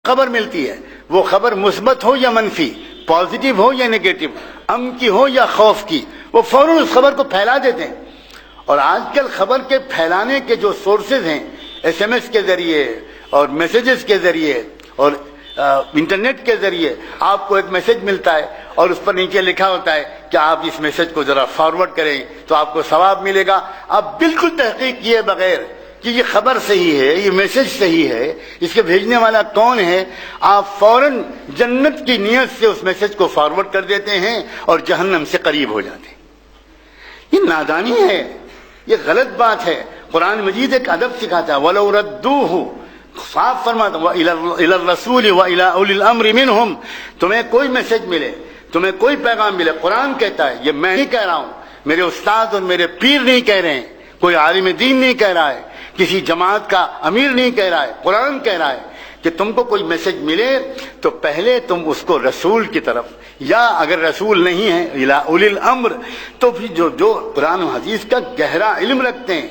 خبر ملتی ہے، وہ خبر مثبت ہو یا منفی، پازیٹیو ہو یا نیگیٹو، امن کی ہو یا خوف کی، وہ فوراً اس خبر کو پھیلا دیتے ہیں۔ اور آج کل خبر کے پھیلانے کے جو سورسز ہیں، ایس ایم ایس کے ذریعے اور میسیجز کے ذریعے اور انٹرنیٹ کے ذریعے آپ کو ایک میسج ملتا ہے اور اس پر نیچے لکھا ہوتا ہے کہ آپ اس میسج کو ذرا فارورڈ کریں تو آپ کو ثواب ملے گا۔ آپ بالکل تحقیق کیے بغیر کہ یہ خبر صحیح ہے، یہ میسج صحیح ہے، اس کے بھیجنے والا کون ہے، آپ فوراً جنت کی نیت سے اس میسج کو فارورڈ کر دیتے ہیں اور جہنم سے قریب ہو جاتے ہیں۔ یہ نادانی ہے، یہ غلط بات ہے۔ قرآن مجید ایک ادب سکھاتا ہے، وَلَوْ رَدُّوهُ، صاف فرماتا إِلَى الرَّسُولِ وَإِلَى أُولِي الْأَمْرِ مِنْهُمْ، تمہیں کوئی میسج ملے، تمہیں کوئی پیغام ملے، قرآن کہتا ہے، یہ میں نہیں کہہ رہا ہوں، میرے استاد اور میرے پیر نہیں کہہ رہے ہیں، کوئی عالم دین نہیں کہہ رہا ہے، کسی جماعت کا امیر نہیں کہہ رہا ہے، قرآن کہہ رہا ہے کہ تم کو کوئی میسج ملے تو پہلے تم اس کو رسول کی طرف، یا اگر رسول نہیں ہے الی اولی الامر، تو پھر جو قرآن و حدیث کا گہرا علم رکھتے ہیں،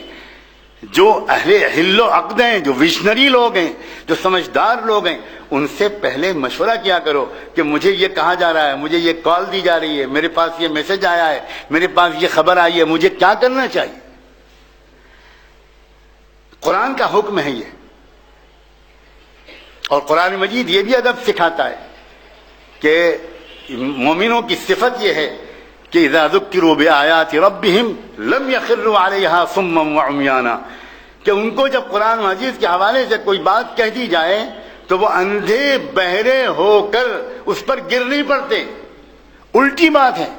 جو اہل حل و عقد ہیں، جو ویژنری لوگ ہیں، جو سمجھدار لوگ ہیں، ان سے پہلے مشورہ کیا کرو کہ مجھے یہ کہا جا رہا ہے، مجھے یہ کال دی جا رہی ہے، میرے پاس یہ میسج آیا ہے، میرے پاس یہ خبر آئی ہے، مجھے کیا کرنا چاہیے۔ قرآن کا حکم ہے یہ، اور قرآن مجید یہ بھی ادب سکھاتا ہے کہ مومنوں کی صفت یہ ہے کہ اذا ذکروا بآیات ربہم لم یخروا علیہا صما وعمیانا، کہ ان کو جب قرآن مجید کے حوالے سے کوئی بات کہہ دی جائے تو وہ اندھے بہرے ہو کر اس پر گر نہیں پڑتے۔ الٹی بات ہے،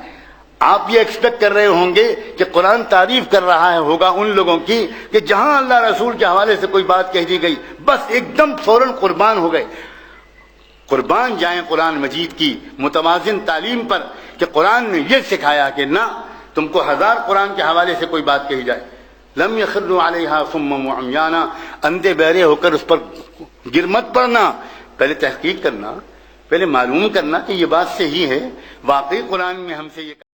آپ یہ ایکسپیکٹ کر رہے ہوں گے کہ قرآن تعریف کر رہا ہے ہوگا ان لوگوں کی کہ جہاں اللہ رسول کے حوالے سے کوئی بات کہہ دی گئی بس ایک دم فوراً قربان ہو گئے۔ قربان جائیں قرآن مجید کی متوازن تعلیم پر کہ قرآن نے یہ سکھایا کہ نہ، تم کو ہزار قرآن کے حوالے سے کوئی بات کہی جائے، لم یخروا علیہا صما وعمیانا، اندھے بہرے ہو کر اس پر گر مت پڑنا، پہلے تحقیق کرنا، پہلے معلوم کرنا کہ یہ بات صحیح ہے، واقعی قرآن میں ہم سے یہ